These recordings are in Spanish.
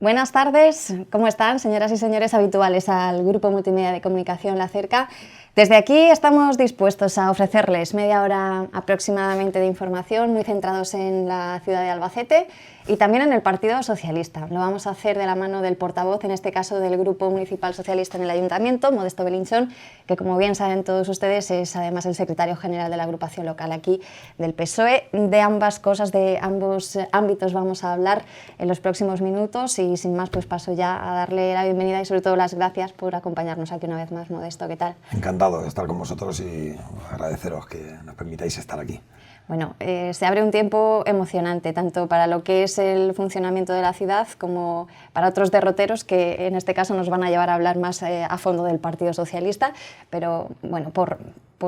Buenas tardes, ¿cómo están, señoras y señores habituales al Grupo Multimedia de Comunicación La Cerca? Desde aquí estamos dispuestos a ofrecerles media hora aproximadamente de información, muy centrados en la ciudad de Albacete y también en el Partido Socialista. Lo vamos a hacer de la mano del portavoz, en este caso del Grupo Municipal Socialista en el Ayuntamiento, Modesto Belinchón, que como bien saben todos ustedes es además el secretario general de la agrupación local aquí del PSOE. De ambas cosas, de ambos ámbitos vamos a hablar en los próximos minutos y sin más pues paso ya a darle la bienvenida y sobre todo las gracias por acompañarnos aquí una vez más. Modesto, ¿qué tal? Encantado de estar con vosotros y agradeceros que nos permitáis estar aquí. Bueno, se abre un tiempo emocionante, tanto para lo que es el funcionamiento de la ciudad como para otros derroteros que en este caso nos van a llevar a hablar más a fondo del Partido Socialista, pero bueno, por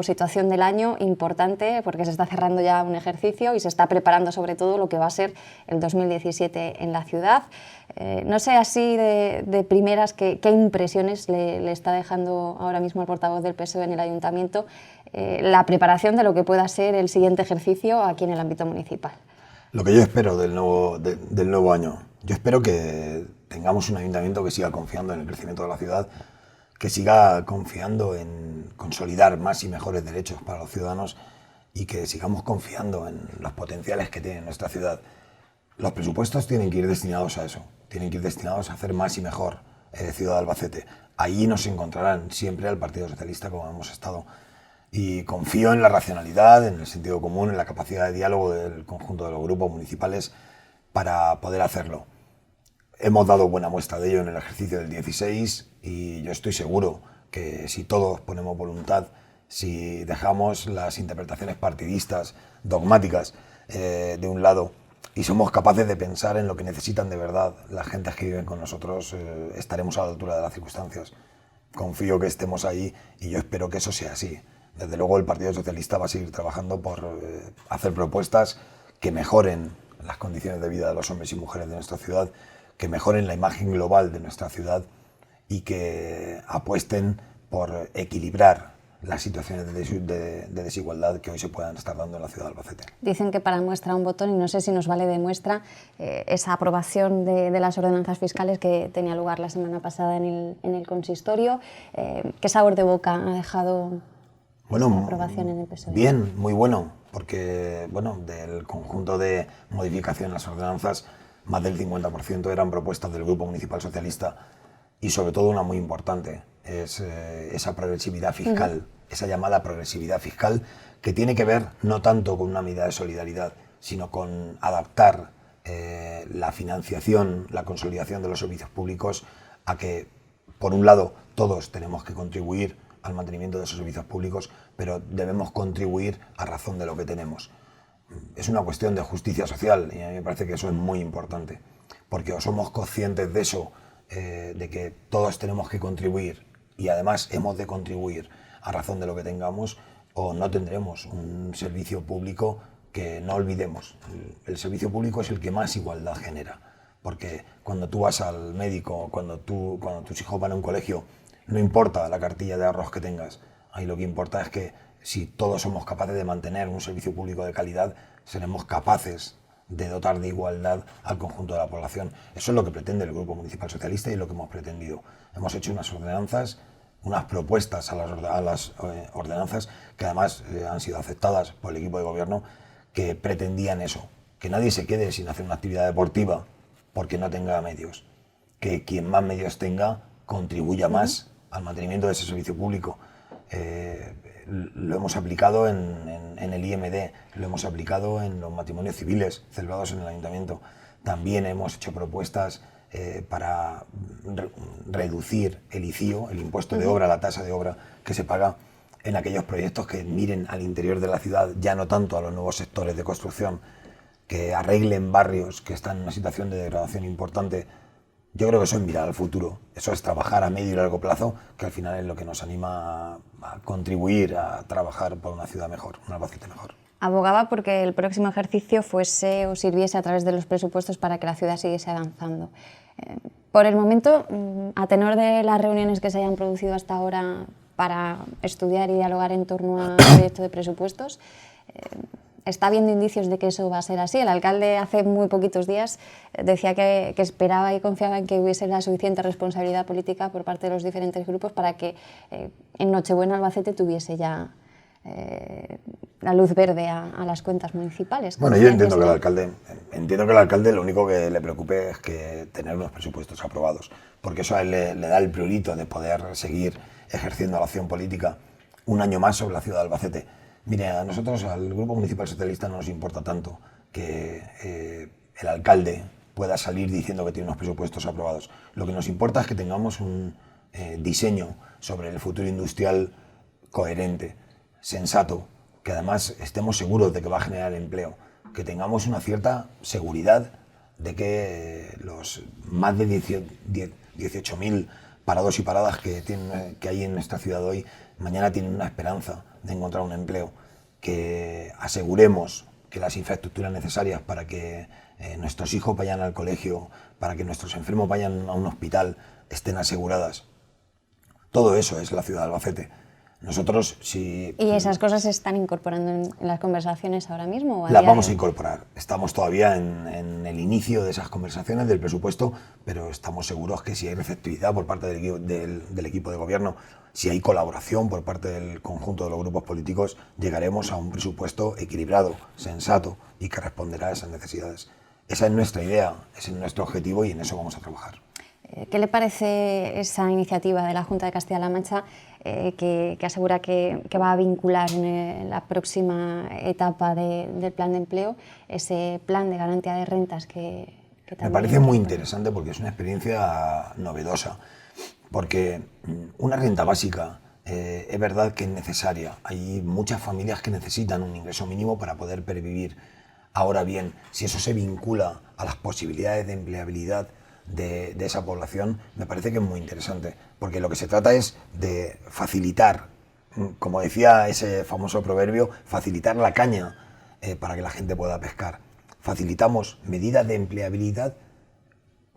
situación del año importante, porque se está cerrando ya un ejercicio y se está preparando sobre todo lo que va a ser el 2017 en la ciudad. No sé así de primeras qué impresiones le está dejando ahora mismo el portavoz del PSOE en el Ayuntamiento la preparación de lo que pueda ser el siguiente ejercicio aquí en el ámbito municipal. Lo que yo espero del nuevo año, yo espero que tengamos un ayuntamiento que siga confiando en el crecimiento de la ciudad, que siga confiando en consolidar más y mejores derechos para los ciudadanos y que sigamos confiando en los potenciales que tiene nuestra ciudad. Los presupuestos tienen que ir destinados a eso, tienen que ir destinados a hacer más y mejor Ciudad de Albacete. Allí nos encontrarán siempre al Partido Socialista como hemos estado. Y confío en la racionalidad, en el sentido común, en la capacidad de diálogo del conjunto de los grupos municipales para poder hacerlo. Hemos dado buena muestra de ello en el ejercicio del 16 y yo estoy seguro que si todos ponemos voluntad, si dejamos las interpretaciones partidistas, dogmáticas, de un lado y somos capaces de pensar en lo que necesitan de verdad las gentes que viven con nosotros, estaremos a la altura de las circunstancias. Confío que estemos ahí y yo espero que eso sea así. Desde luego el Partido Socialista va a seguir trabajando por hacer propuestas que mejoren las condiciones de vida de los hombres y mujeres de nuestra ciudad, que mejoren la imagen global de nuestra ciudad y que apuesten por equilibrar las situaciones de desigualdad que hoy se puedan estar dando en la ciudad de Albacete. Dicen que para muestra un botón, y no sé si nos vale de muestra, esa aprobación de las ordenanzas fiscales que tenía lugar la semana pasada en el consistorio. ¿Qué sabor de boca ha dejado esa aprobación en el PSOE? Bien, muy bueno, porque del conjunto de modificación en las ordenanzas, más del 50% eran propuestas del Grupo Municipal Socialista y sobre todo una muy importante, es esa progresividad fiscal, esa llamada progresividad fiscal que tiene que ver no tanto con una medida de solidaridad, sino con adaptar la financiación, la consolidación de los servicios públicos a que, por un lado, todos tenemos que contribuir al mantenimiento de esos servicios públicos, pero debemos contribuir a razón de lo que tenemos. Es una cuestión de justicia social y a mí me parece que eso es muy importante, porque o somos conscientes de eso, de que todos tenemos que contribuir y además hemos de contribuir a razón de lo que tengamos, o no tendremos un servicio público que no olvidemos. El servicio público es el que más igualdad genera, porque cuando tú vas al médico, cuando tus hijos van a un colegio, no importa la cartilla de ahorros que tengas, ahí lo que importa es que si todos somos capaces de mantener un servicio público de calidad, seremos capaces de dotar de igualdad al conjunto de la población. Eso es lo que pretende el Grupo Municipal Socialista y es lo que hemos pretendido. Hemos hecho unas ordenanzas, unas propuestas a las ordenanzas que además han sido aceptadas por el equipo de gobierno, que pretendían eso, que nadie se quede sin hacer una actividad deportiva porque no tenga medios, que quien más medios tenga contribuya más al mantenimiento de ese servicio público. Lo hemos aplicado en el IMD, lo hemos aplicado en los matrimonios civiles celebrados en el ayuntamiento. También hemos hecho propuestas para reducir el ICIO, el impuesto de obra, la tasa de obra que se paga en aquellos proyectos que miren al interior de la ciudad, ya no tanto a los nuevos sectores de construcción, que arreglen barrios que están en una situación de degradación importante. Yo creo que eso es mirar al futuro, eso es trabajar a medio y largo plazo, que al final es lo que nos anima a contribuir a trabajar por una ciudad mejor, un Albacete mejor. Abogaba porque el próximo ejercicio fuese o sirviese a través de los presupuestos para que la ciudad siguiese avanzando. Por el momento, a tenor de las reuniones que se hayan producido hasta ahora para estudiar y dialogar en torno al proyecto de presupuestos, está habiendo indicios de que eso va a ser así. El alcalde hace muy poquitos días decía que esperaba y confiaba en que hubiese la suficiente responsabilidad política por parte de los diferentes grupos para que en Nochebuena Albacete tuviese ya la luz verde a las cuentas municipales. Bueno, yo entiendo que el alcalde lo único que le preocupe es que tener unos presupuestos aprobados, porque eso a él le da el prurito de poder seguir ejerciendo la acción política un año más sobre la ciudad de Albacete. Mire, a nosotros, al Grupo Municipal Socialista, no nos importa tanto que el alcalde pueda salir diciendo que tiene unos presupuestos aprobados. Lo que nos importa es que tengamos un diseño sobre el futuro industrial coherente, sensato, que además estemos seguros de que va a generar empleo, que tengamos una cierta seguridad de que los más de 18.000 parados y paradas que hay en nuestra ciudad hoy, mañana tienen una esperanza de encontrar un empleo, que aseguremos que las infraestructuras necesarias para que nuestros hijos vayan al colegio, para que nuestros enfermos vayan a un hospital, estén aseguradas. Todo eso es la ciudad de Albacete. Nosotros, si... ¿Y esas cosas se están incorporando en las conversaciones ahora mismo? Las vamos a incorporar. Estamos todavía en el inicio de esas conversaciones del presupuesto, pero estamos seguros que si hay receptividad por parte del equipo de gobierno, si hay colaboración por parte del conjunto de los grupos políticos, llegaremos a un presupuesto equilibrado, sensato y que responderá a esas necesidades. Esa es nuestra idea, ese es nuestro objetivo y en eso vamos a trabajar. ¿Qué le parece esa iniciativa de la Junta de Castilla-La Mancha que asegura que va a vincular en la próxima etapa del plan de empleo ese plan de garantía de rentas que también... Me parece muy interesante porque es una experiencia novedosa, porque una renta básica es verdad que es necesaria. Hay muchas familias que necesitan un ingreso mínimo para poder pervivir. Ahora bien, si eso se vincula a las posibilidades de empleabilidad de esa población, me parece que es muy interesante, porque lo que se trata es de facilitar, como decía ese famoso proverbio, facilitar la caña para que la gente pueda pescar. Facilitamos medidas de empleabilidad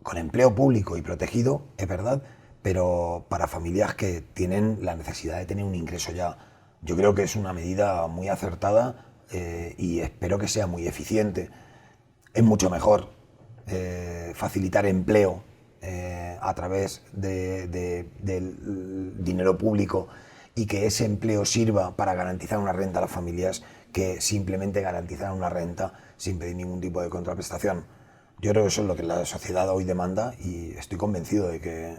con empleo público y protegido, es verdad, pero para familias que tienen la necesidad de tener un ingreso ya. Yo creo que es una medida muy acertada y espero que sea muy eficiente. Es mucho mejor facilitar empleo a través del dinero público y que ese empleo sirva para garantizar una renta a las familias que simplemente garantizar una renta sin pedir ningún tipo de contraprestación. Yo creo que eso es lo que la sociedad hoy demanda y estoy convencido de que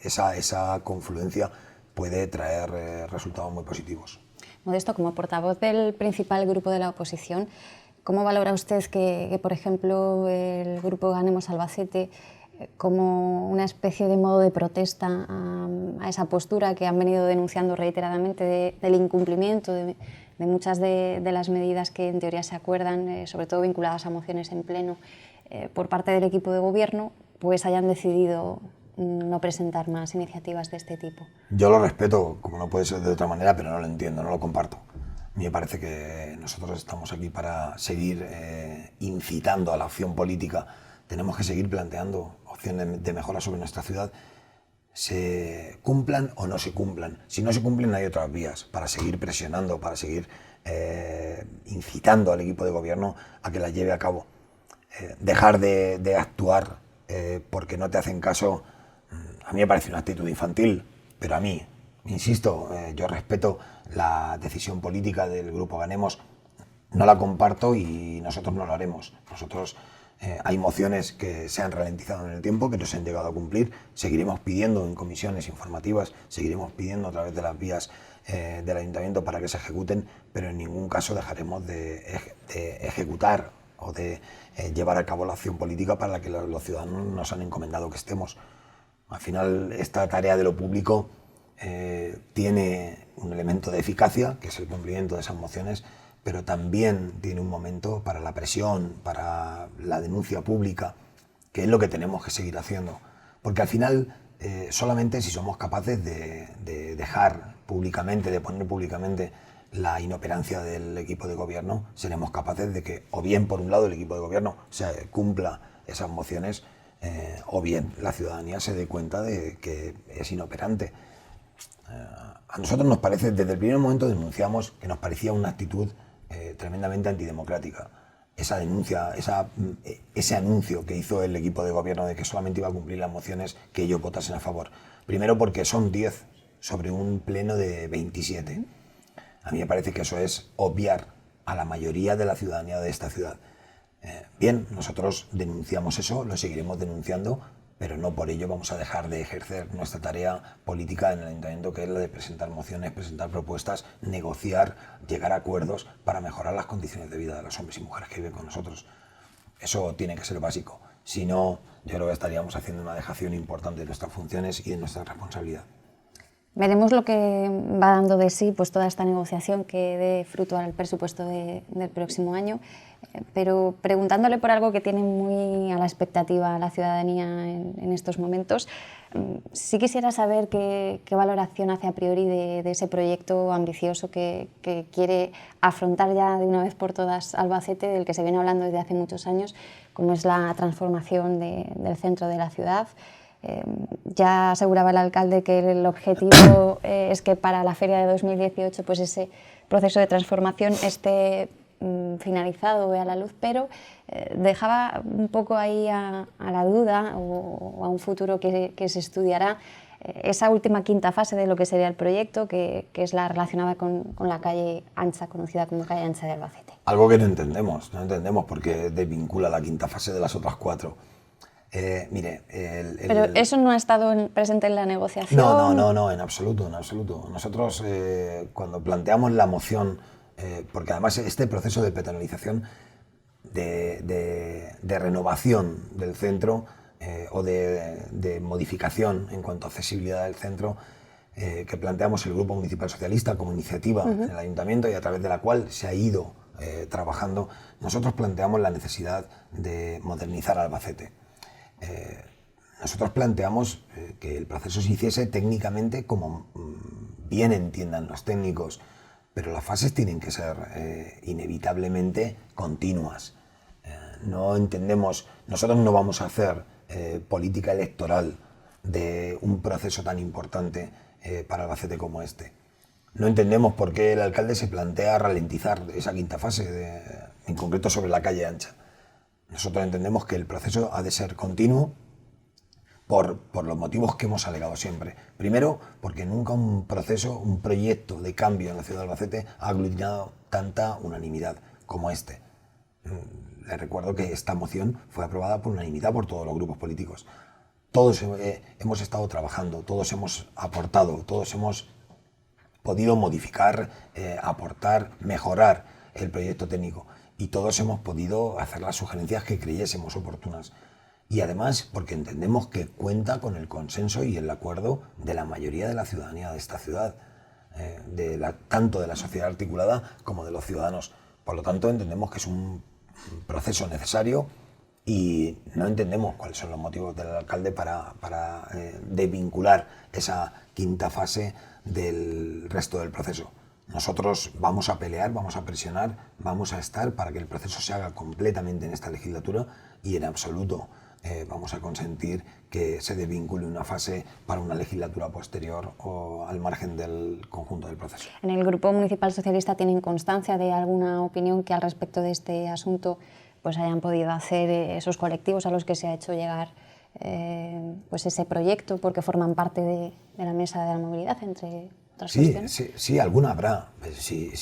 esa confluencia puede traer resultados muy positivos. Modesto, como portavoz del principal grupo de la oposición, ¿cómo valora usted que, por ejemplo, el grupo Ganemos Albacete, como una especie de modo de protesta a esa postura que han venido denunciando reiteradamente del incumplimiento de muchas de las medidas que en teoría se acuerdan, sobre todo vinculadas a mociones en pleno, por parte del equipo de gobierno, pues hayan decidido no presentar más iniciativas de este tipo? Yo lo respeto, como no puede ser de otra manera, pero no lo entiendo, no lo comparto. A mí me parece que nosotros estamos aquí para seguir incitando a la acción política. Tenemos que seguir planteando opciones de mejora sobre nuestra ciudad, se cumplan o no se cumplan. Si no se cumplen, hay otras vías para seguir presionando, para seguir incitando al equipo de gobierno a que las lleve a cabo. Dejar de actuar porque no te hacen caso, a mí me parece una actitud infantil, pero a mí, insisto, yo respeto la decisión política del Grupo Ganemos, no la comparto y nosotros no lo haremos. Nosotros hay mociones que se han ralentizado en el tiempo, que no se han llegado a cumplir, seguiremos pidiendo en comisiones informativas, seguiremos pidiendo a través de las vías del Ayuntamiento para que se ejecuten, pero en ningún caso dejaremos de ejecutar o de llevar a cabo la acción política para la que los ciudadanos nos han encomendado que estemos. Al final, esta tarea de lo público tiene un elemento de eficacia, que es el cumplimiento de esas mociones, pero también tiene un momento para la presión, para la denuncia pública, que es lo que tenemos que seguir haciendo. Porque al final, solamente si somos capaces de dejar públicamente, de poner públicamente la inoperancia del equipo de gobierno, seremos capaces de que, o bien por un lado el equipo de gobierno cumpla esas mociones, o bien la ciudadanía se dé cuenta de que es inoperante. A nosotros nos parece, desde el primer momento denunciamos que nos parecía una actitud tremendamente antidemocrática. Esa denuncia, ese anuncio que hizo el equipo de gobierno de que solamente iba a cumplir las mociones que ellos votasen a favor. Primero porque son 10 sobre un pleno de 27. A mí me parece que eso es obviar a la mayoría de la ciudadanía de esta ciudad. Bien, nosotros denunciamos eso, lo seguiremos denunciando, pero no por ello vamos a dejar de ejercer nuestra tarea política en el ayuntamiento, que es la de presentar mociones, presentar propuestas, negociar, llegar a acuerdos para mejorar las condiciones de vida de los hombres y mujeres que viven con nosotros. Eso tiene que ser básico. Si no, yo creo que estaríamos haciendo una dejación importante de nuestras funciones y de nuestra responsabilidad. Veremos lo que va dando de sí pues, toda esta negociación que dé fruto al presupuesto del próximo año, pero preguntándole por algo que tiene muy a la expectativa la ciudadanía en estos momentos, sí quisiera saber qué valoración hace a priori de ese proyecto ambicioso que quiere afrontar ya de una vez por todas Albacete, del que se viene hablando desde hace muchos años, como es la transformación del centro de la ciudad. Ya aseguraba el alcalde que el objetivo es que para la feria de 2018 pues ese proceso de transformación esté finalizado, vea la luz, pero dejaba un poco ahí a la duda o a un futuro que se estudiará esa última quinta fase de lo que sería el proyecto, que es la relacionada con la calle ancha, conocida como calle ancha de Albacete. Algo que no entendemos por qué desvincula la quinta fase de las otras 4. Mire, Pero eso no ha estado presente en la negociación. No, en absoluto, en absoluto. Nosotros cuando planteamos la moción, porque además este proceso de peatonalización, de renovación del centro o de modificación en cuanto a accesibilidad del centro, que planteamos el Grupo Municipal Socialista como iniciativa en el Ayuntamiento y a través de la cual se ha ido trabajando, nosotros planteamos la necesidad de modernizar Albacete. Nosotros planteamos que el proceso se hiciese técnicamente como bien entiendan los técnicos, pero las fases tienen que ser inevitablemente continuas. No entendemos, nosotros no vamos a hacer política electoral de un proceso tan importante para Albacete como este. No entendemos por qué el alcalde se plantea ralentizar esa quinta fase, en concreto sobre la calle ancha. Nosotros entendemos que el proceso ha de ser continuo por los motivos que hemos alegado siempre. Primero, porque nunca un proyecto de cambio en la ciudad de Albacete ha aglutinado tanta unanimidad como este. Les recuerdo que esta moción fue aprobada por unanimidad por todos los grupos políticos. Todos hemos estado trabajando, todos hemos aportado, todos hemos podido modificar, aportar, mejorar el proyecto técnico. Y todos hemos podido hacer las sugerencias que creyésemos oportunas. Y además porque entendemos que cuenta con el consenso y el acuerdo de la mayoría de la ciudadanía de esta ciudad, tanto de la sociedad articulada como de los ciudadanos. Por lo tanto, entendemos que es un proceso necesario y no entendemos cuáles son los motivos del alcalde para desvincular esa quinta fase del resto del proceso. Nosotros vamos a pelear, vamos a presionar, vamos a estar para que el proceso se haga completamente en esta legislatura y en absoluto vamos a consentir que se desvincule una fase para una legislatura posterior o al margen del conjunto del proceso. ¿En el Grupo Municipal Socialista tienen constancia de alguna opinión que al respecto de este asunto pues hayan podido hacer esos colectivos a los que se ha hecho llegar pues ese proyecto porque forman parte de la mesa de la movilidad, entre otras cuestiones? Sí, alguna habrá. Sí,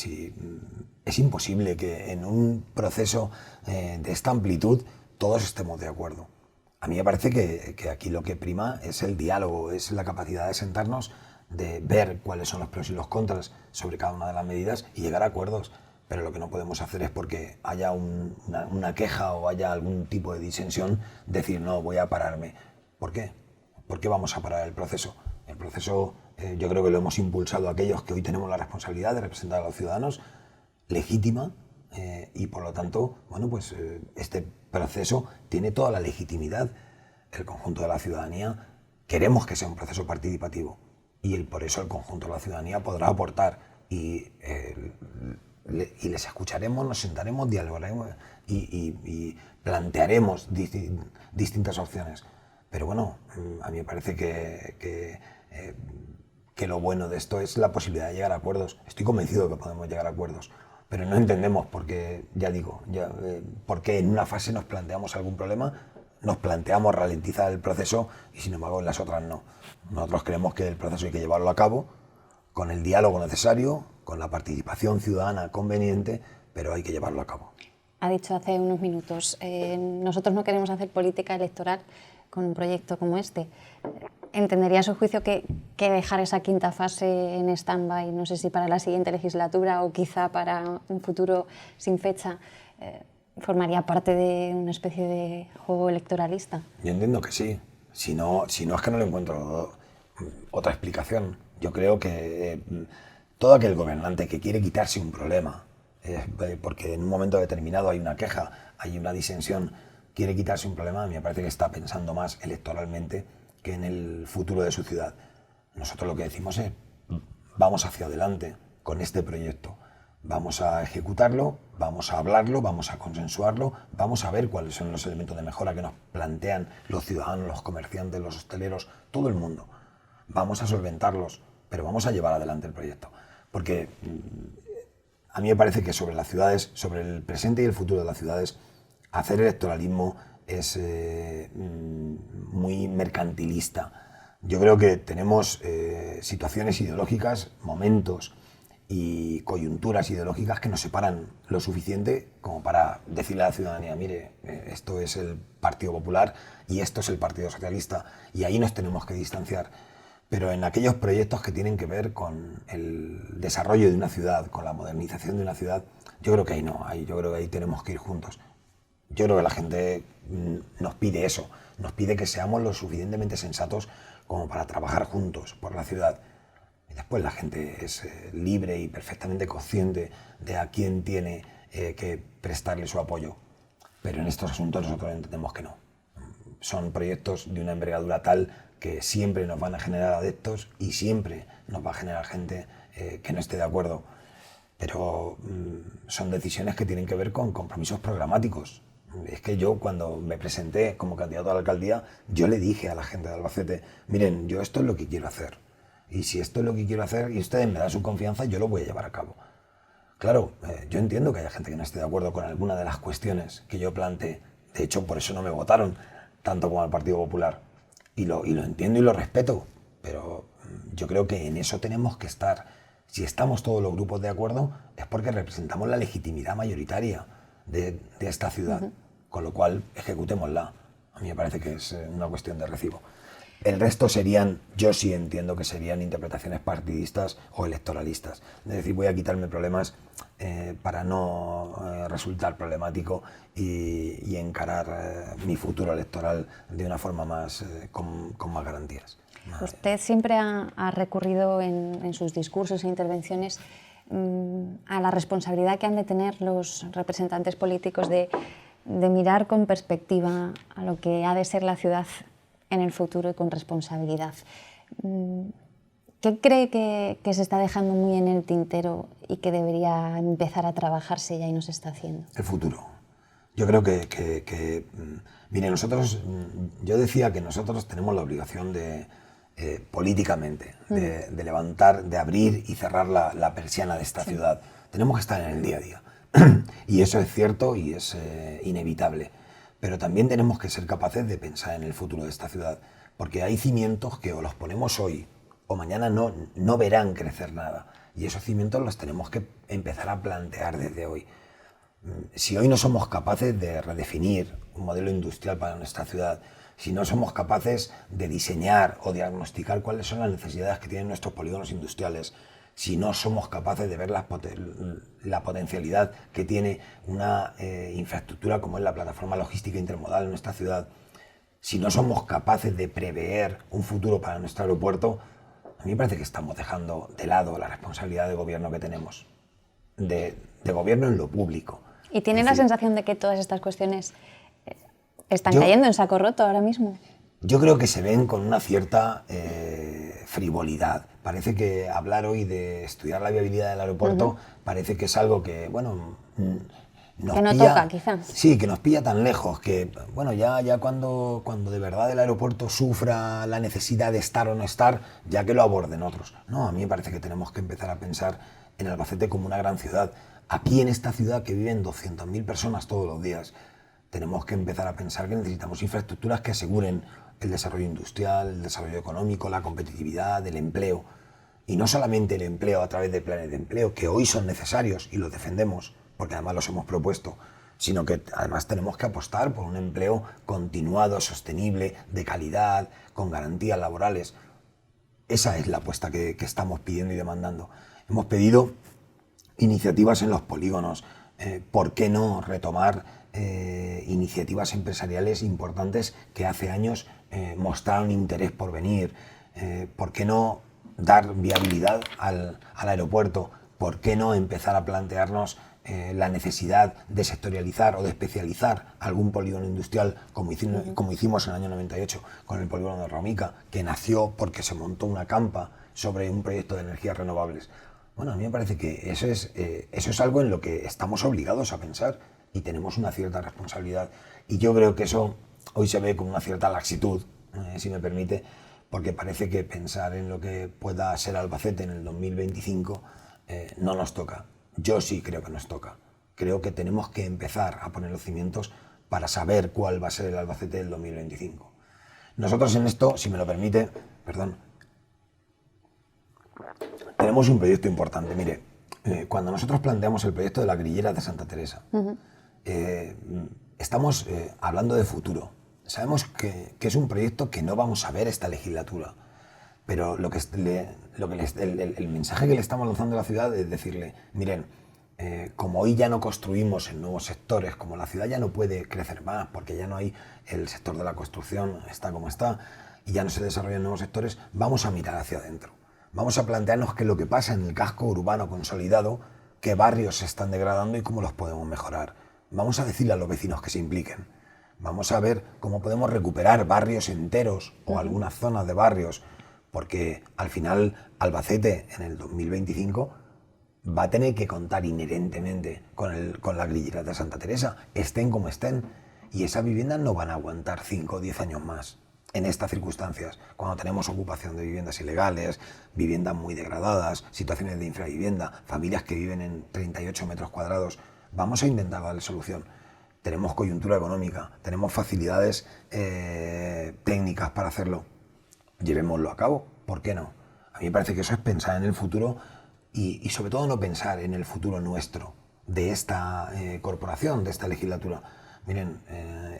es imposible que en un proceso de esta amplitud todos estemos de acuerdo. A mí me parece que aquí lo que prima es el diálogo, es la capacidad de sentarnos, de ver cuáles son los pros y los contras sobre cada una de las medidas y llegar a acuerdos. Pero lo que no podemos hacer es porque haya una queja o haya algún tipo de disensión, decir no, voy a pararme. ¿Por qué? ¿Por qué vamos a parar el proceso? El proceso yo creo que lo hemos impulsado aquellos que hoy tenemos la responsabilidad de representar a los ciudadanos, legítima, y por lo tanto, bueno, pues este proceso tiene toda la legitimidad. El conjunto de la ciudadanía queremos que sea un proceso participativo y por eso el conjunto de la ciudadanía podrá aportar y les escucharemos, nos sentaremos, dialogaremos y plantearemos distintas opciones. Pero bueno, a mí me parece que lo bueno de esto es la posibilidad de llegar a acuerdos. Estoy convencido de que podemos llegar a acuerdos, pero no entendemos por qué, ya digo, por qué en una fase nos planteamos algún problema, nos planteamos ralentizar el proceso y sin embargo en las otras no. Nosotros creemos que el proceso hay que llevarlo a cabo con el diálogo necesario, con la participación ciudadana conveniente, pero hay que llevarlo a cabo. Ha dicho hace unos minutos, nosotros no queremos hacer política electoral con un proyecto como este. ¿Entendería a su juicio que dejar esa quinta fase en stand-by, no sé si para la siguiente legislatura o quizá para un futuro sin fecha, formaría parte de una especie de juego electoralista? Yo entiendo que sí. Si no es que no le encuentro otra explicación. Yo creo que todo aquel gobernante que quiere quitarse un problema, porque en un momento determinado hay una queja, hay una disensión, quiere quitarse un problema, me parece que está pensando más electoralmente que en el futuro de su ciudad. Nosotros lo que decimos es, vamos hacia adelante con este proyecto, vamos a ejecutarlo, vamos a hablarlo, vamos a consensuarlo, vamos a ver cuáles son los elementos de mejora que nos plantean los ciudadanos, los comerciantes, los hosteleros, todo el mundo. Vamos a solventarlos, pero vamos a llevar adelante el proyecto. Porque a mí me parece que sobre las ciudades, sobre el presente y el futuro de las ciudades, hacer electoralismo es muy mercantilista. Yo creo que tenemos situaciones ideológicas, momentos y coyunturas ideológicas que nos separan lo suficiente como para decirle a la ciudadanía, mire, esto es el Partido Popular y esto es el Partido Socialista, y ahí nos tenemos que distanciar. Pero en aquellos proyectos que tienen que ver con el desarrollo de una ciudad, con la modernización de una ciudad, yo creo que ahí no, yo creo que ahí tenemos que ir juntos. Yo creo que la gente nos pide eso, nos pide que seamos lo suficientemente sensatos como para trabajar juntos por la ciudad. Y después la gente es libre y perfectamente consciente de a quién tiene que prestarle su apoyo. Pero en estos asuntos nosotros entendemos que no. Son proyectos de una envergadura tal que siempre nos van a generar adeptos y siempre nos va a generar gente que no esté de acuerdo. Pero son decisiones que tienen que ver con compromisos programáticos. Es que yo cuando me presenté como candidato a la alcaldía, yo le dije a la gente de Albacete, miren, yo esto es lo que quiero hacer. Y si esto es lo que quiero hacer y ustedes me dan su confianza, yo lo voy a llevar a cabo. Claro, yo entiendo que haya gente que no esté de acuerdo con alguna de las cuestiones que yo planteé. De hecho, por eso no me votaron tanto como al Partido Popular. Y lo entiendo y lo respeto, pero yo creo que en eso tenemos que estar. Si estamos todos los grupos de acuerdo, es porque representamos la legitimidad mayoritaria de esta ciudad, con lo cual ejecutémosla. A mí me parece que es una cuestión de recibo. El resto serían, yo sí entiendo que serían interpretaciones partidistas o electoralistas. Es decir, voy a quitarme problemas para no resultar problemático y encarar mi futuro electoral de una forma más con más garantías. Usted siempre ha recurrido en sus discursos e intervenciones a la responsabilidad que han de tener los representantes políticos de mirar con perspectiva a lo que ha de ser la ciudad en el futuro y con responsabilidad. ¿Qué cree que se está dejando muy en el tintero y que debería empezar a trabajarse ya y no se está haciendo? El futuro. Yo creo mire, yo decía que nosotros tenemos la obligación políticamente, de levantar, de abrir y cerrar la persiana de esta ciudad. Tenemos que estar en el día a día. Y eso es cierto y es inevitable. Pero también tenemos que ser capaces de pensar en el futuro de esta ciudad, porque hay cimientos que o los ponemos hoy o mañana no verán crecer nada. Y esos cimientos los tenemos que empezar a plantear desde hoy. Si hoy no somos capaces de redefinir un modelo industrial para nuestra ciudad, si no somos capaces de diseñar o diagnosticar cuáles son las necesidades que tienen nuestros polígonos industriales, si no somos capaces de ver la potencialidad que tiene una infraestructura como es la plataforma logística intermodal en nuestra ciudad, si no somos capaces de prever un futuro para nuestro aeropuerto, a mí me parece que estamos dejando de lado la responsabilidad de gobierno que tenemos, de gobierno en lo público. ¿Y tienen la sensación de que todas estas cuestiones están cayendo en saco roto ahora mismo? Yo creo que se ven con una cierta frivolidad. Parece que hablar hoy de estudiar la viabilidad del aeropuerto parece que es algo que, bueno, que no toca, quizá. Sí, que nos pilla tan lejos que, bueno, ya cuando de verdad el aeropuerto sufra la necesidad de estar o no estar, ya que lo aborden otros. No, a mí me parece que tenemos que empezar a pensar en Albacete como una gran ciudad. Aquí en esta ciudad que viven 200.000 personas todos los días, tenemos que empezar a pensar que necesitamos infraestructuras que aseguren el desarrollo industrial, el desarrollo económico, la competitividad, el empleo. Y no solamente el empleo a través de planes de empleo, que hoy son necesarios y los defendemos, porque además los hemos propuesto, sino que además tenemos que apostar por un empleo continuado, sostenible, de calidad, con garantías laborales. Esa es la apuesta que estamos pidiendo y demandando. Hemos pedido iniciativas en los polígonos. ¿Por qué no retomar iniciativas empresariales importantes que hace años mostraron interés por venir? ¿Por qué no dar viabilidad al aeropuerto? ¿Por qué no empezar a plantearnos la necesidad de sectorializar o de especializar algún polígono industrial como hicimos en el año 98 con el polígono de Romica, que nació porque se montó una campa sobre un proyecto de energías renovables? Bueno, a mí me parece que eso es algo en lo que estamos obligados a pensar y tenemos una cierta responsabilidad. Y yo creo que eso hoy se ve con una cierta laxitud, si me permite, porque parece que pensar en lo que pueda ser Albacete en el 2025 no nos toca. Yo sí creo que nos toca. Creo que tenemos que empezar a poner los cimientos para saber cuál va a ser el Albacete del 2025. Nosotros en esto, si me lo permite, tenemos un proyecto importante. Mire, cuando nosotros planteamos el proyecto de la grillera de Santa Teresa, estamos hablando de futuro. Sabemos que es un proyecto que no vamos a ver esta legislatura, pero el mensaje que le estamos lanzando a la ciudad es decirle, miren, como hoy ya no construimos en nuevos sectores, como la ciudad ya no puede crecer más, porque ya no hay el sector de la construcción, está como está, y ya no se desarrollan nuevos sectores, vamos a mirar hacia adentro. Vamos a plantearnos qué es lo que pasa en el casco urbano consolidado, qué barrios se están degradando y cómo los podemos mejorar. Vamos a decirle a los vecinos que se impliquen. Vamos a ver cómo podemos recuperar barrios enteros o algunas zonas de barrios, porque al final Albacete en el 2025 va a tener que contar inherentemente con la grillera de Santa Teresa, estén como estén, y esas viviendas no van a aguantar 5 o 10 años más. En estas circunstancias, cuando tenemos ocupación de viviendas ilegales, viviendas muy degradadas, situaciones de infravivienda, familias que viven en 38 metros cuadrados, vamos a intentar darle solución. Tenemos coyuntura económica, tenemos facilidades técnicas para hacerlo. Llevémoslo a cabo, ¿por qué no? A mí me parece que eso es pensar en el futuro y sobre todo no pensar en el futuro nuestro, de esta corporación, de esta legislatura. Miren,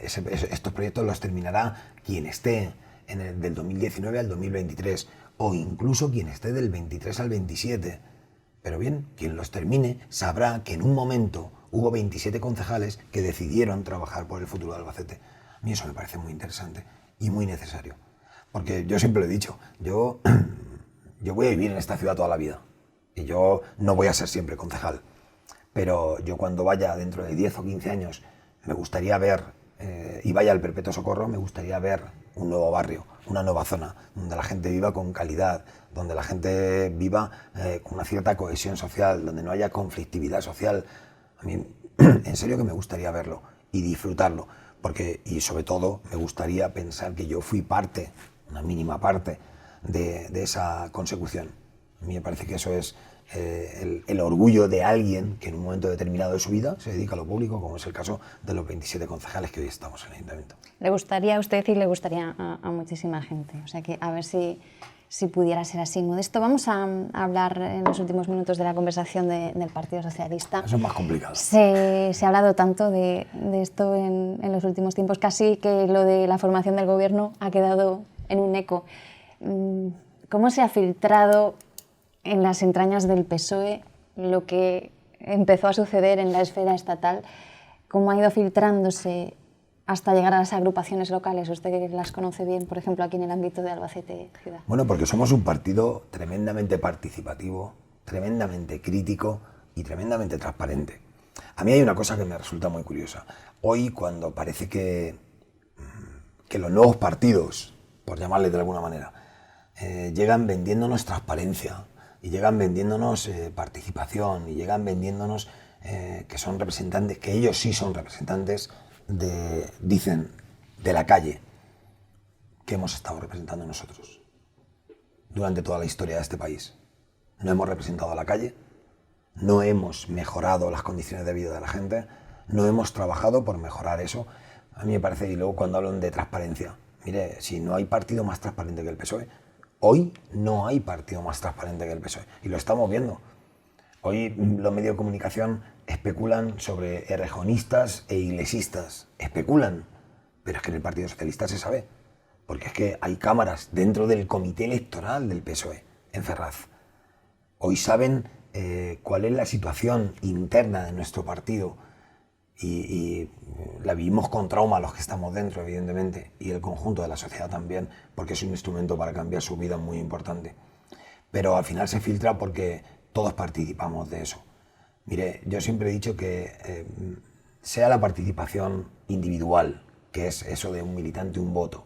estos proyectos los terminará quien esté del 2019 al 2023 o incluso quien esté del 23 al 27. Pero bien, quien los termine sabrá que en un momento hubo 27 concejales que decidieron trabajar por el futuro de Albacete. A mí eso me parece muy interesante y muy necesario. Porque yo siempre lo he dicho, yo voy a vivir en esta ciudad toda la vida y yo no voy a ser siempre concejal. Pero yo cuando vaya dentro de 10 o 15 años me gustaría ver, y vaya al Perpetuo Socorro, me gustaría ver un nuevo barrio, una nueva zona, donde la gente viva con calidad, donde la gente viva con una cierta cohesión social, donde no haya conflictividad social. A mí, en serio que me gustaría verlo y disfrutarlo, y sobre todo me gustaría pensar que yo fui parte, una mínima parte, de esa consecución. A mí me parece que eso es el orgullo de alguien que en un momento determinado de su vida se dedica a lo público, como es el caso de los 27 concejales que hoy estamos en el Ayuntamiento. Le gustaría a usted y le gustaría a muchísima gente, o sea que a ver si pudiera ser así. Modesto, vamos a hablar en los últimos minutos de la conversación del Partido Socialista. Eso es más complicado. Se ha hablado tanto de esto en los últimos tiempos, casi que lo de la formación del gobierno ha quedado en un eco. ¿Cómo se ha filtrado en las entrañas del PSOE lo que empezó a suceder en la esfera estatal? ¿Cómo ha ido filtrándose hasta llegar a las agrupaciones locales? Usted las conoce bien, por ejemplo, aquí en el ámbito de Albacete Ciudad. Bueno, porque somos un partido tremendamente participativo, tremendamente crítico y tremendamente transparente. A mí hay una cosa que me resulta muy curiosa. Hoy, cuando parece que los nuevos partidos, por llamarles de alguna manera, llegan vendiéndonos transparencia y llegan vendiéndonos participación y llegan vendiéndonos que son representantes, que ellos sí son representantes dicen, de la calle, que hemos estado representando nosotros durante toda la historia de este país. No hemos representado a la calle, no hemos mejorado las condiciones de vida de la gente, no hemos trabajado por mejorar eso. A mí me parece, y luego cuando hablan de transparencia, mire, si no hay partido más transparente que el PSOE, hoy no hay partido más transparente que el PSOE, y lo estamos viendo. Hoy los medios de comunicación especulan sobre errejonistas e iglesistas, especulan, pero es que en el Partido Socialista se sabe, porque es que hay cámaras dentro del comité electoral del PSOE, en Ferraz. Hoy saben cuál es la situación interna de nuestro partido y la vivimos con trauma los que estamos dentro, evidentemente, y el conjunto de la sociedad también, porque es un instrumento para cambiar su vida muy importante. Pero al final se filtra porque todos participamos de eso. Mire, yo siempre he dicho que sea la participación individual, que es eso de un militante, un voto,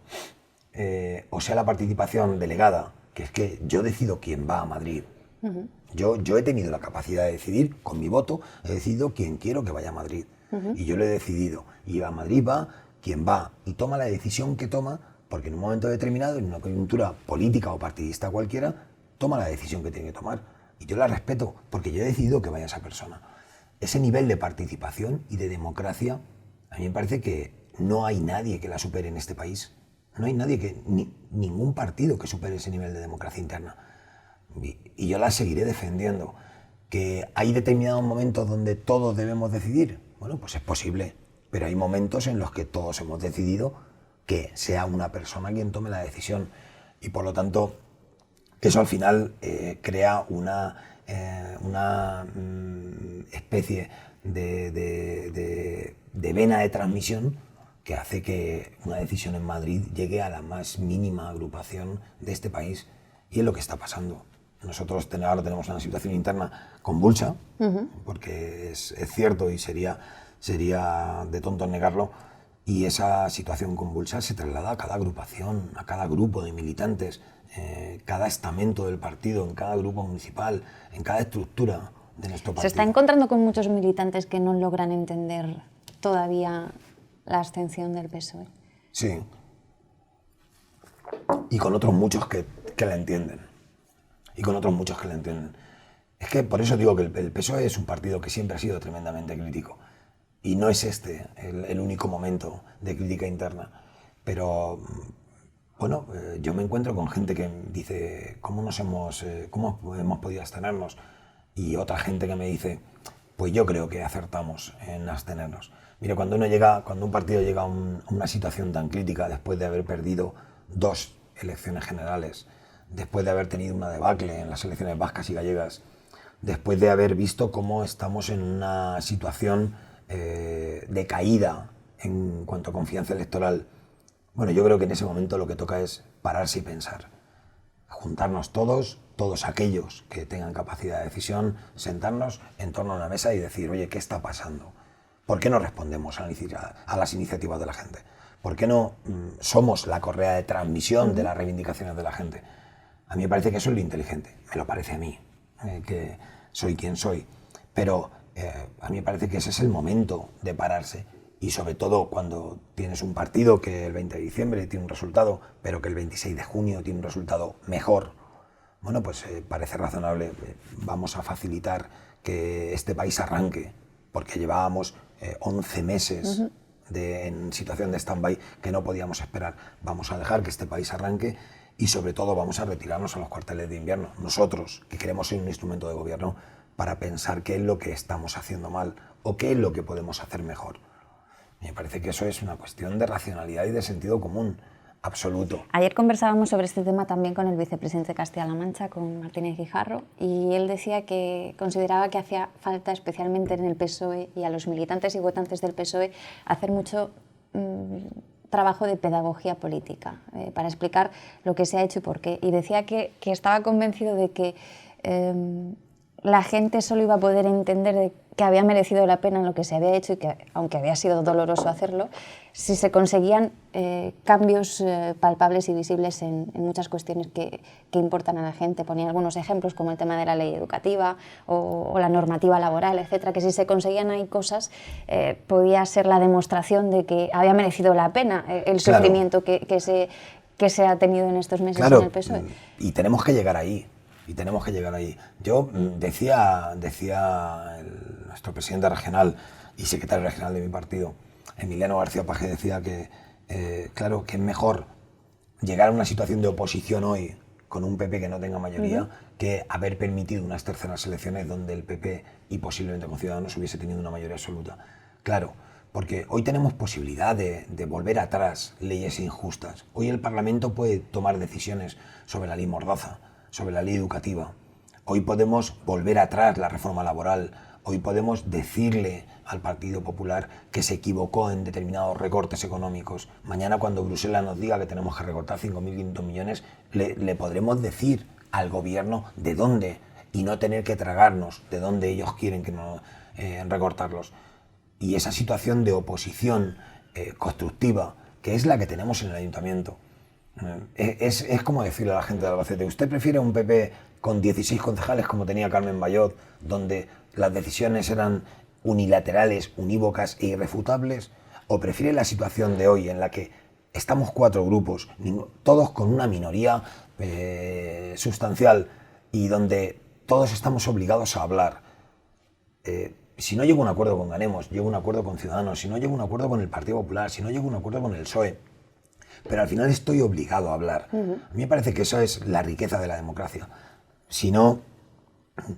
o sea la participación delegada, que es que yo decido quién va a Madrid. Uh-huh. Yo he tenido la capacidad de decidir, con mi voto, he decidido quién quiero que vaya a Madrid. Uh-huh. Y yo lo he decidido. Y a Madrid va quien va y toma la decisión que toma, porque en un momento determinado, en una coyuntura política o partidista cualquiera, toma la decisión que tiene que tomar. Y yo la respeto, porque yo he decidido que vaya esa persona. Ese nivel de participación y de democracia, a mí me parece que no hay nadie que la supere en este país. No hay nadie ningún partido que supere ese nivel de democracia interna. Y yo la seguiré defendiendo. ¿Que hay determinados momentos donde todos debemos decidir? Bueno, pues es posible, pero hay momentos en los que todos hemos decidido que sea una persona quien tome la decisión. Y por lo tanto, eso al final crea una especie de vena de transmisión que hace que una decisión en Madrid llegue a la más mínima agrupación de este país. Y es lo que está pasando. Nosotros ahora tenemos una situación interna convulsa, uh-huh, porque es cierto y sería de tonto negarlo, y esa situación convulsa se traslada a cada agrupación, a cada grupo de militantes, cada estamento del partido, en cada grupo municipal, en cada estructura de nuestro partido. Se está encontrando con muchos militantes que no logran entender todavía la abstención del PSOE. Sí. Y con otros muchos que la entienden. Es que por eso digo que el PSOE es un partido que siempre ha sido tremendamente crítico. Y no es este el único momento de crítica interna. Pero, bueno, yo me encuentro con gente que dice, ¿cómo hemos podido abstenernos? Y otra gente que me dice, pues yo creo que acertamos en abstenernos. Mire, cuando un partido llega a una situación tan crítica, después de haber perdido 2 elecciones generales, después de haber tenido una debacle en las elecciones vascas y gallegas, después de haber visto cómo estamos en una situación de caída en cuanto a confianza electoral, bueno, yo creo que en ese momento lo que toca es pararse y pensar. Juntarnos todos aquellos que tengan capacidad de decisión, sentarnos en torno a una mesa y decir, oye, ¿qué está pasando? ¿Por qué no respondemos a las iniciativas de la gente? ¿Por qué no somos la correa de transmisión de las reivindicaciones de la gente? A mí me parece que eso es lo inteligente, me lo parece a mí, que soy quien soy, pero a mí me parece que ese es el momento de pararse, y sobre todo cuando tienes un partido que el 20 de diciembre tiene un resultado, pero que el 26 de junio tiene un resultado mejor. Bueno, pues parece razonable, vamos a facilitar que este país arranque, porque llevábamos 11 meses uh-huh, en situación de stand-by que no podíamos esperar. Vamos a dejar que este país arranque. Y sobre todo vamos a retirarnos a los cuarteles de invierno, nosotros, que queremos ser un instrumento de gobierno, para pensar qué es lo que estamos haciendo mal o qué es lo que podemos hacer mejor. Me parece que eso es una cuestión de racionalidad y de sentido común absoluto. Ayer conversábamos sobre este tema también con el vicepresidente de Castilla-La Mancha, con Martínez Guijarro, y él decía que consideraba que hacía falta, especialmente en el PSOE y a los militantes y votantes del PSOE, hacer mucho trabajo de pedagogía política para explicar lo que se ha hecho y por qué. Y decía que estaba convencido de que la gente solo iba a poder entender que había merecido la pena lo que se había hecho y que, aunque había sido doloroso hacerlo, si se conseguían cambios palpables y visibles en muchas cuestiones que importan a la gente. Ponía algunos ejemplos como el tema de la ley educativa o la normativa laboral, etcétera, que si se conseguían ahí cosas podía ser la demostración de que había merecido la pena el sufrimiento que se ha tenido en estos meses en el PSOE. Y tenemos que llegar ahí. y tenemos que llegar ahí. Yo decía nuestro presidente regional y secretario regional de mi partido, Emiliano García Paje, decía que, claro, que es mejor llegar a una situación de oposición hoy con un PP que no tenga mayoría, que haber permitido unas terceras elecciones donde el PP y posiblemente con Ciudadanos hubiese tenido una mayoría absoluta. Claro, porque hoy tenemos posibilidad de volver atrás leyes injustas. Hoy el Parlamento puede tomar decisiones sobre la ley Mordaza, sobre la ley educativa. Hoy podemos volver atrás la reforma laboral. Hoy podemos decirle al Partido Popular que se equivocó en determinados recortes económicos. Mañana, cuando Bruselas nos diga que tenemos que recortar 5.500 millones, le podremos decir al gobierno de dónde y no tener que tragarnos de dónde ellos quieren que no, recortarlos. Y esa situación de oposición constructiva, que es la que tenemos en el ayuntamiento, es como decirle a la gente de Albacete: ¿usted prefiere un PP con 16 concejales como tenía Carmen Bayot, donde las decisiones eran unilaterales, unívocas e irrefutables? ¿O prefiere la situación de hoy en la que estamos 4 grupos, todos con una minoría sustancial y donde todos estamos obligados a hablar? Si no llego a un acuerdo con Ganemos, llego a un acuerdo con Ciudadanos, si no llego a un acuerdo con el Partido Popular, si no llego a un acuerdo con el PSOE, pero al final estoy obligado a hablar. A mí me parece que esa es la riqueza de la democracia. Si no,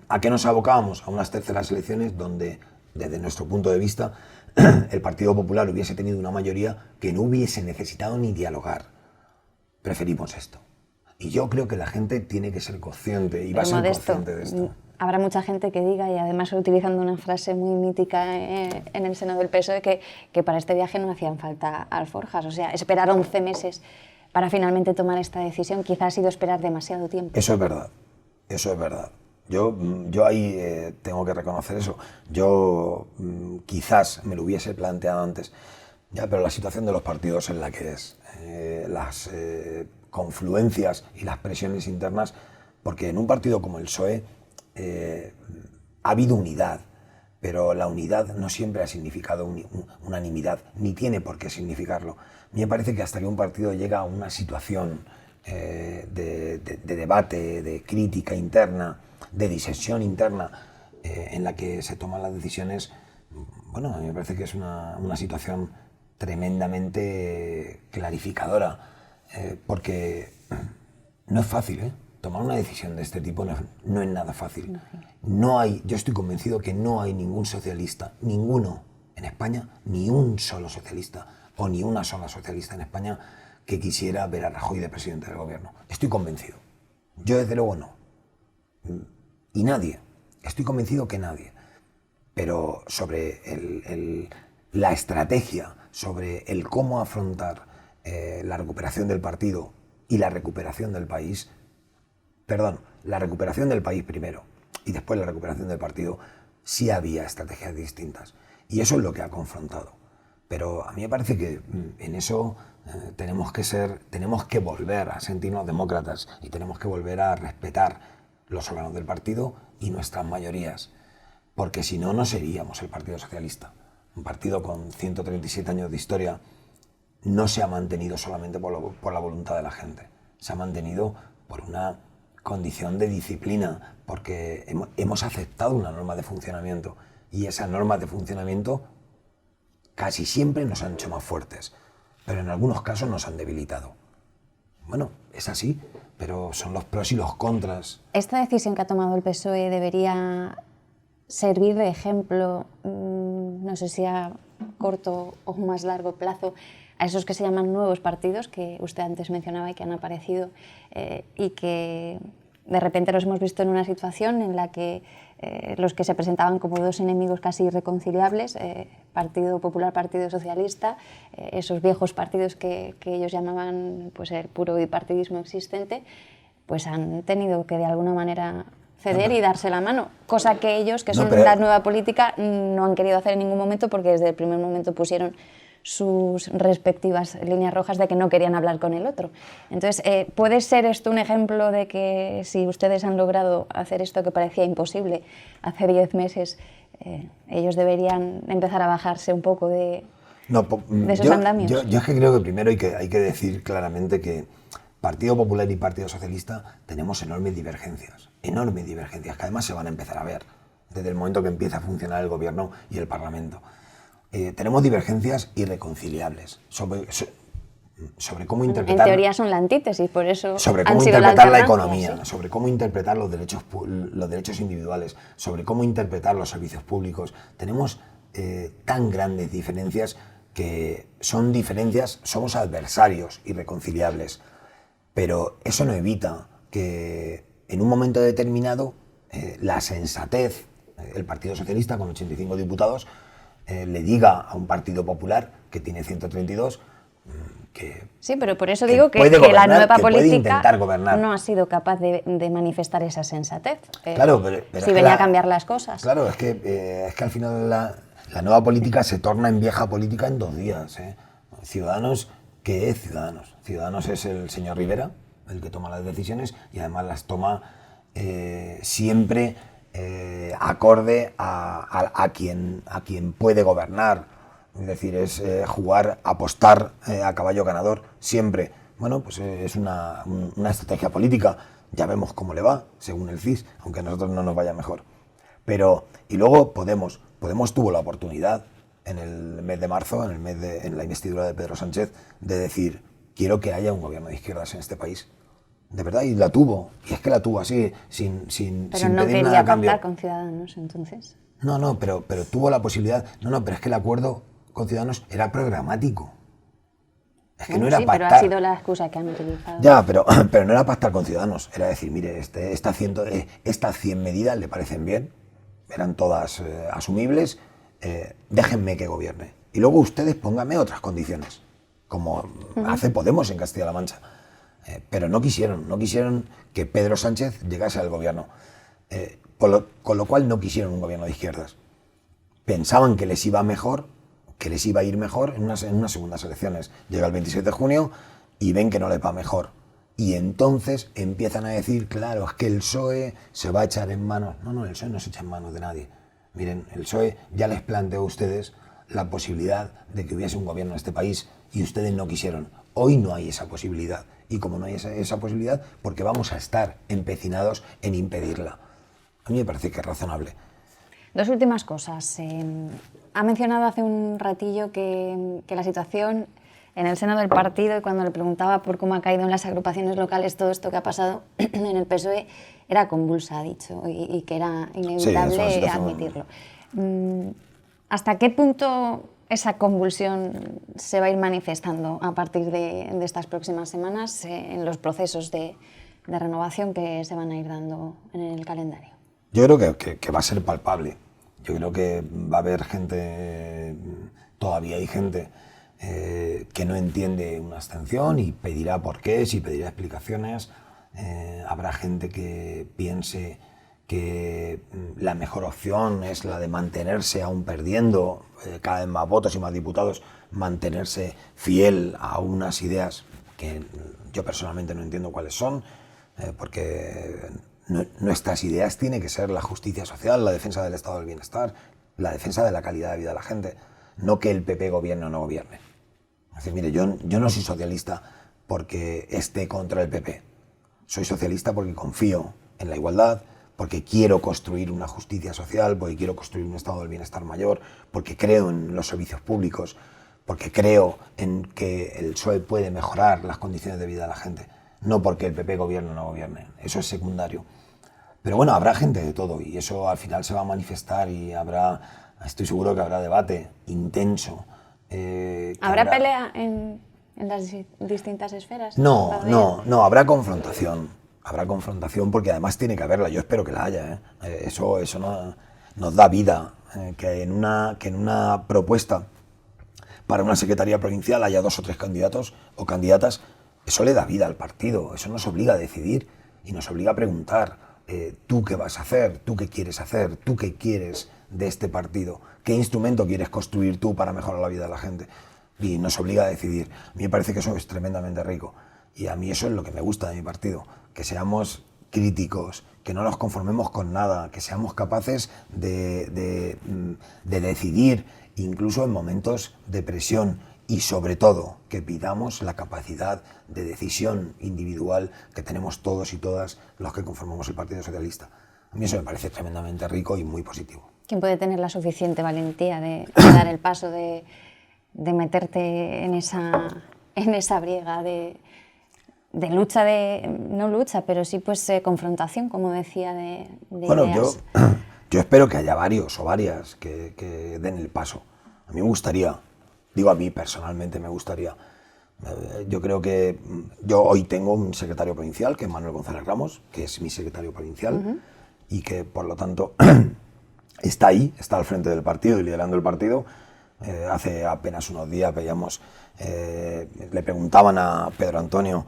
¿a qué nos abocábamos? A unas terceras elecciones donde, desde nuestro punto de vista, el Partido Popular hubiese tenido una mayoría que no hubiese necesitado ni dialogar. Preferimos esto. Y yo creo que la gente tiene que ser consciente y va a ser consciente de esto. Habrá mucha gente que diga, y además utilizando una frase muy mítica en el seno del PSOE, que para este viaje no hacían falta alforjas. O sea, esperar 11 meses para finalmente tomar esta decisión quizás ha sido esperar demasiado tiempo. Eso es verdad, eso es verdad. Yo ahí tengo que reconocer eso. Yo quizás me lo hubiese planteado antes, ya, pero la situación de los partidos es la que es. Las confluencias y las presiones internas, porque en un partido como el PSOE ha habido unidad, pero la unidad no siempre ha significado unanimidad, ni tiene por qué significarlo. A mí me parece que hasta que un partido llega a una situación de debate, de crítica interna, de disensión interna, en la que se toman las decisiones, bueno, a mí me parece que es una situación tremendamente clarificadora, porque no es fácil, ¿eh? Tomar una decisión de este tipo no es nada fácil. Yo estoy convencido que no hay ningún socialista, ninguno en España, ni un solo socialista o ni una sola socialista en España que quisiera ver a Rajoy de presidente del gobierno. Estoy convencido. Yo desde luego no. Y nadie. Estoy convencido que nadie. Pero sobre la estrategia, sobre el cómo afrontar la recuperación del partido y la recuperación del país, la recuperación del país primero y después la recuperación del partido, sí había estrategias distintas. Y eso es lo que ha confrontado. Pero a mí me parece que en eso tenemos que volver a sentirnos demócratas y tenemos que volver a respetar los órganos del partido y nuestras mayorías. Porque si no, no seríamos el Partido Socialista. Un partido con 137 años de historia no se ha mantenido solamente por la voluntad de la gente. Se ha mantenido por una condición de disciplina, porque hemos aceptado una norma de funcionamiento y esas normas de funcionamiento casi siempre nos han hecho más fuertes, pero en algunos casos nos han debilitado. Bueno, es así, pero son los pros y los contras. ¿Esta decisión que ha tomado el PSOE debería servir de ejemplo, no sé si a corto o más largo plazo, a esos que se llaman nuevos partidos que usted antes mencionaba y que han aparecido y que de repente los hemos visto en una situación en la que los que se presentaban como dos enemigos casi irreconciliables, Partido Popular, Partido Socialista, esos viejos partidos que ellos llamaban pues, el puro bipartidismo existente, pues han tenido que de alguna manera ceder y darse la mano, cosa que ellos, que son la nueva política, no han querido hacer en ningún momento porque desde el primer momento pusieron sus respectivas líneas rojas de que no querían hablar con el otro. Entonces, ¿puede ser esto un ejemplo de que si ustedes han logrado hacer esto que parecía imposible hace 10 meses, ellos deberían empezar a bajarse un poco de esos andamios? Yo es que creo que primero hay que decir claramente que Partido Popular y Partido Socialista tenemos enormes divergencias, que además se van a empezar a ver desde el momento que empieza a funcionar el gobierno y el Parlamento. Tenemos divergencias irreconciliables sobre cómo interpretar... En teoría son la antítesis, por eso sobre han cómo sido interpretar la alternancia, economía, sí. sobre cómo interpretar los derechos individuales, sobre cómo interpretar los servicios públicos. Tenemos tan grandes diferencias que somos adversarios irreconciliables, pero eso no evita que en un momento determinado la sensatez, el Partido Socialista con 85 diputados, le diga a un Partido Popular que tiene 132 que... Sí, pero por eso digo que gobernar, la nueva que puede política intentar gobernar. no ha sido capaz de manifestar esa sensatez. Claro, pero si venía a cambiar las cosas. Claro, es que al final la nueva política se torna en vieja política en 2 días. Ciudadanos, ¿qué es Ciudadanos? Ciudadanos es el señor Rivera, el que toma las decisiones y además las toma siempre acorde a quien puede gobernar. Es decir, es apostar a caballo ganador siempre. Bueno, pues es una estrategia política. Ya vemos cómo le va, según el CIS, aunque a nosotros no nos vaya mejor. Y luego Podemos tuvo la oportunidad en el mes de marzo, en la investidura de Pedro Sánchez, de decir, quiero que haya un gobierno de izquierdas en este país. De verdad, y la tuvo. Y es que la tuvo así, sin Pero no pedir nada quería a cambio. pactar con Ciudadanos, entonces. No, pero tuvo la posibilidad. Pero es que el acuerdo con Ciudadanos era programático. Es que Bueno, no era sí, pactar. pero ha sido la excusa que han utilizado. Ya, pero no era pactar con Ciudadanos. Era decir, mire, estas 100 medidas le parecen bien, eran todas asumibles, déjenme que gobierne. Y luego ustedes pónganme otras condiciones, como hace Podemos en Castilla-La Mancha. Pero no quisieron que Pedro Sánchez llegase al gobierno. Con lo cual no quisieron un gobierno de izquierdas. Pensaban que les iba mejor, que les iba a ir mejor en unas segundas elecciones. Llega el 27 de junio y ven que no les va mejor. Y entonces empiezan a decir, claro, es que el PSOE se va a echar en manos. No, el PSOE no se echa en manos de nadie. Miren, el PSOE ya les planteó a ustedes la posibilidad de que hubiese un gobierno en este país y ustedes no quisieron. Hoy no hay esa posibilidad. Y como no hay esa posibilidad, porque vamos a estar empecinados en impedirla. A mí me parece que es razonable. 2 últimas cosas. Ha mencionado hace un ratillo que la situación en el seno del partido, y cuando le preguntaba por cómo ha caído en las agrupaciones locales todo esto que ha pasado en el PSOE, era convulsa, ha dicho, y que era inevitable Sí, admitirlo. ¿Hasta qué punto esa convulsión se va a ir manifestando a partir de estas próximas semanas en los procesos de renovación que se van a ir dando en el calendario? Yo creo que va a ser palpable. Yo creo que va a haber gente, todavía hay gente que no entiende una abstención y pedirá porqués y pedirá explicaciones. Habrá gente que piense que la mejor opción es la de mantenerse aún perdiendo cada vez más votos y más diputados, mantenerse fiel a unas ideas que yo personalmente no entiendo cuáles son, porque nuestras ideas tienen que ser la justicia social, la defensa del estado del bienestar, la defensa de la calidad de vida de la gente, no que el PP gobierne o no gobierne. Es decir, mire, yo no soy socialista porque esté contra el PP. Soy socialista porque confío en la igualdad, porque quiero construir una justicia social, porque quiero construir un estado del bienestar mayor, porque creo en los servicios públicos, porque creo en que el PSOE puede mejorar las condiciones de vida de la gente, no porque el PP gobierne o no gobierne. Eso es secundario. Pero bueno, habrá gente de todo y eso al final se va a manifestar y estoy seguro que habrá debate intenso. ¿Habrá pelea en las distintas esferas? No, habrá confrontación. Habrá confrontación porque además tiene que haberla. Yo espero que la haya. Eso nos da vida. Que en una propuesta para una secretaría provincial haya 2 o 3 candidatos o candidatas, eso le da vida al partido. Eso nos obliga a decidir y nos obliga a preguntar, ¿tú qué vas a hacer? ¿Tú qué quieres hacer? ¿Tú qué quieres de este partido? ¿Qué instrumento quieres construir tú para mejorar la vida de la gente? Y nos obliga a decidir. A mí me parece que eso es tremendamente rico. Y a mí eso es lo que me gusta de mi partido. Que seamos críticos, que no nos conformemos con nada, que seamos capaces de decidir, incluso en momentos de presión, y sobre todo que pidamos la capacidad de decisión individual que tenemos todos y todas los que conformamos el Partido Socialista. A mí eso me parece tremendamente rico y muy positivo. ¿Quién puede tener la suficiente valentía de dar el paso de meterte en esa briega de lucha, no lucha, pero sí pues confrontación, como decía, de bueno, ideas? Yo espero que haya varios o varias que den el paso. A mí me gustaría, digo a mí personalmente me gustaría. Yo creo que yo hoy tengo un secretario provincial, que es Manuel González Ramos, que es mi secretario provincial, y que por lo tanto está ahí, está al frente del partido y liderando el partido. Hace apenas unos días veíamos, le preguntaban a Pedro Antonio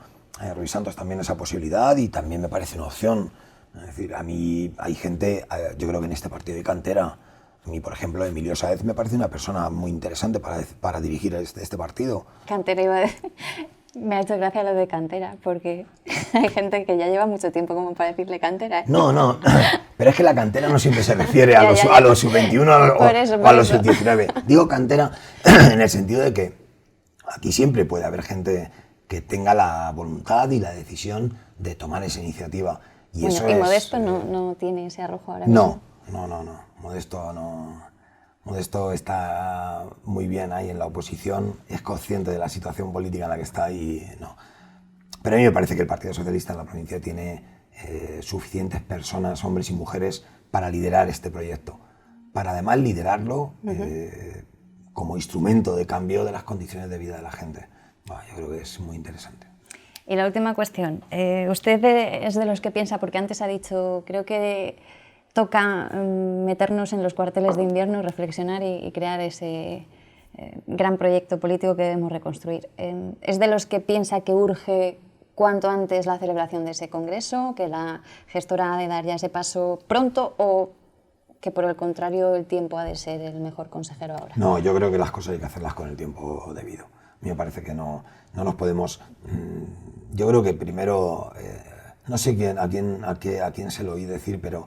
Ruiz Santos también esa posibilidad, y también me parece una opción. Es decir, a mí hay gente, yo creo que en este partido de cantera, a mí, por ejemplo, Emilio Sáez me parece una persona muy interesante para dirigir este partido. Cantera iba a decir. Me ha hecho gracia lo de cantera, porque hay gente que ya lleva mucho tiempo como para decirle cantera. No, pero es que la cantera no siempre se refiere a los sub-21 o a los sub-19. Digo cantera en el sentido de que aquí siempre puede haber gente que tenga la voluntad y la decisión de tomar esa iniciativa. Y, bueno, eso y es, Modesto no tiene ese arrojo ahora mismo. No. Modesto está muy bien ahí en la oposición, es consciente de la situación política en la que está y no. Pero a mí me parece que el Partido Socialista en la provincia tiene suficientes personas, hombres y mujeres, para liderar este proyecto. Para además liderarlo como instrumento de cambio de las condiciones de vida de la gente. Bueno, yo creo que es muy interesante. Y la última cuestión. Usted es de los que piensa, porque antes ha dicho, creo que toca meternos en los cuarteles de invierno, reflexionar y crear ese gran proyecto político que debemos reconstruir. ¿Es de los que piensa que urge cuanto antes la celebración de ese congreso, que la gestora ha de dar ya ese paso pronto, o que por el contrario el tiempo ha de ser el mejor consejero ahora? No, yo creo que las cosas hay que hacerlas con el tiempo debido. A mí me parece que no nos podemos... Yo creo que primero, no sé a quién se lo oí decir, pero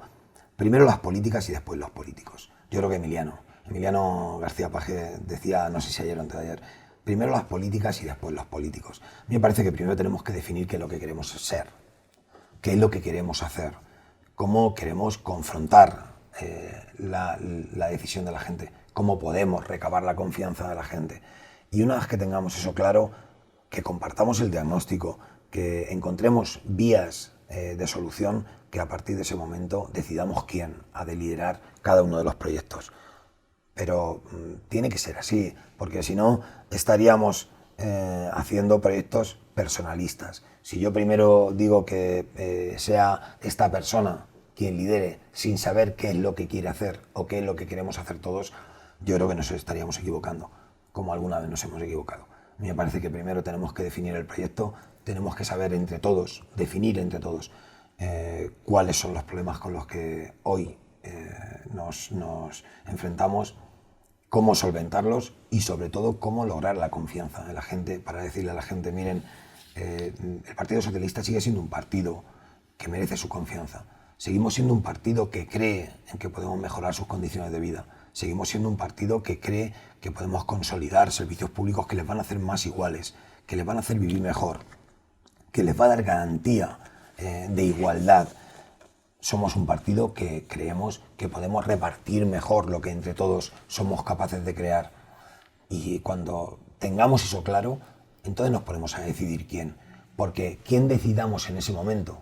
primero las políticas y después los políticos. Yo creo que Emiliano García Paje decía, no sé si ayer o antes de ayer, primero las políticas y después los políticos. A mí me parece que primero tenemos que definir qué es lo que queremos ser, qué es lo que queremos hacer, cómo queremos confrontar la decisión de la gente, cómo podemos recabar la confianza de la gente. Y una vez que tengamos eso claro, que compartamos el diagnóstico, que encontremos vías de solución, que a partir de ese momento decidamos quién ha de liderar cada uno de los proyectos. Pero tiene que ser así, porque si no estaríamos haciendo proyectos personalistas. Si yo primero digo que sea esta persona quien lidere sin saber qué es lo que quiere hacer o qué es lo que queremos hacer todos, yo creo que nos estaríamos equivocando, como alguna vez nos hemos equivocado. A mí me parece que primero tenemos que definir el proyecto, tenemos que saber entre todos, definir entre todos cuáles son los problemas con los que hoy nos enfrentamos, cómo solventarlos y sobre todo cómo lograr la confianza de la gente para decirle a la gente, miren, el Partido Socialista sigue siendo un partido que merece su confianza. Seguimos siendo un partido que cree en que podemos mejorar sus condiciones de vida. Seguimos siendo un partido que cree que podemos consolidar servicios públicos que les van a hacer más iguales, que les van a hacer vivir mejor, que les va a dar garantía de igualdad. Somos un partido que creemos que podemos repartir mejor lo que entre todos somos capaces de crear. Y cuando tengamos eso claro, entonces nos ponemos a decidir quién. Porque quien decidamos en ese momento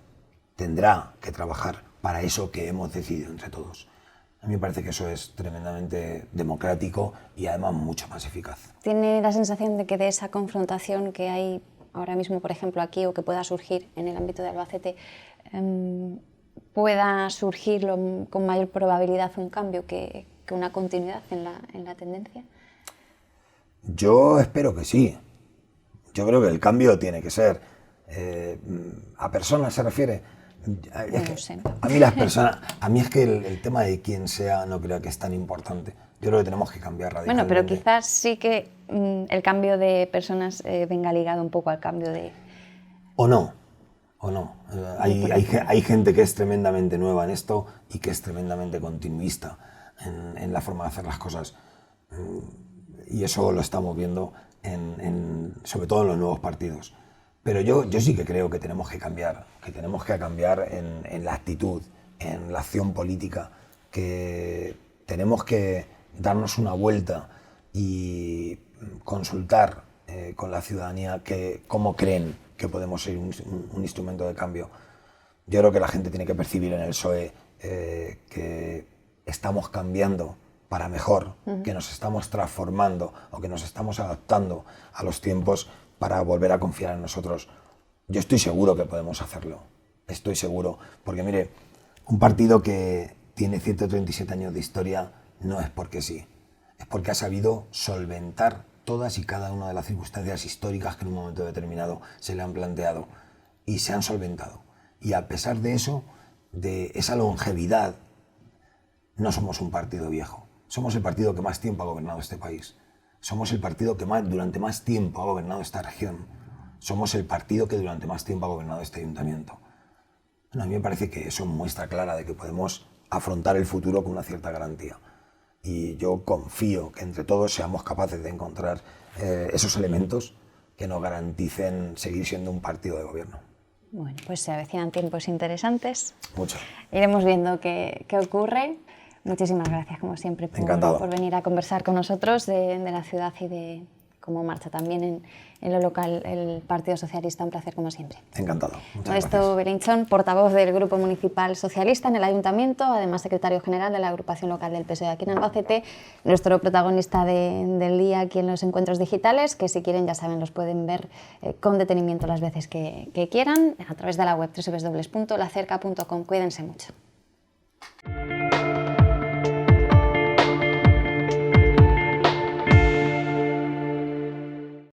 tendrá que trabajar para eso que hemos decidido entre todos. A mí me parece que eso es tremendamente democrático y además mucho más eficaz. ¿Tiene la sensación de que de esa confrontación que hay ahora mismo, por ejemplo, aquí o que pueda surgir en el ámbito de Albacete, pueda surgir con mayor probabilidad un cambio que una continuidad en la tendencia? Yo espero que sí. Yo creo que el cambio tiene que ser. ¿A personas se refiere? No sé. A mí las personas, a mí es que el tema de quién sea no creo que es tan importante. Yo creo que tenemos que cambiar radicalmente. Bueno, pero quizás sí que el cambio de personas venga ligado un poco al cambio de... O no. Hay gente que es tremendamente nueva en esto y que es tremendamente continuista en la forma de hacer las cosas. y eso lo estamos viendo sobre todo en los nuevos partidos. Pero yo sí que creo que tenemos que cambiar en la actitud, en la acción política, que tenemos que darnos una vuelta y consultar con la ciudadanía cómo creen que podemos ser un instrumento de cambio. Yo creo que la gente tiene que percibir en el PSOE que estamos cambiando para mejor, que nos estamos transformando o que nos estamos adaptando a los tiempos para volver a confiar en nosotros. Yo estoy seguro que podemos hacerlo, estoy seguro, porque mire, un partido que tiene 137 años de historia no es porque sí, es porque ha sabido solventar todas y cada una de las circunstancias históricas que en un momento determinado se le han planteado y se han solventado. Y a pesar de eso, de esa longevidad, no somos un partido viejo. Somos el partido que más tiempo ha gobernado este país. Somos el partido que durante más tiempo ha gobernado esta región. Somos el partido que durante más tiempo ha gobernado este ayuntamiento. Bueno, a mí me parece que eso es muestra clara de que podemos afrontar el futuro con una cierta garantía. Y yo confío que entre todos seamos capaces de encontrar esos elementos que nos garanticen seguir siendo un partido de gobierno. Bueno, pues se avecinan tiempos interesantes. Mucho. Iremos viendo qué ocurre. Muchísimas gracias, como siempre, por venir a conversar con nosotros de la ciudad y de cómo marcha también en lo local el Partido Socialista. Un placer, como siempre. Encantado. Muchas Modesto gracias. Belinchón, portavoz del Grupo Municipal Socialista en el Ayuntamiento, además secretario general de la agrupación local del PSOE aquí en Albacete, nuestro protagonista del día aquí en los encuentros digitales, que si quieren, ya saben, los pueden ver con detenimiento las veces que quieran, a través de la web www.lacerca.com. Cuídense mucho.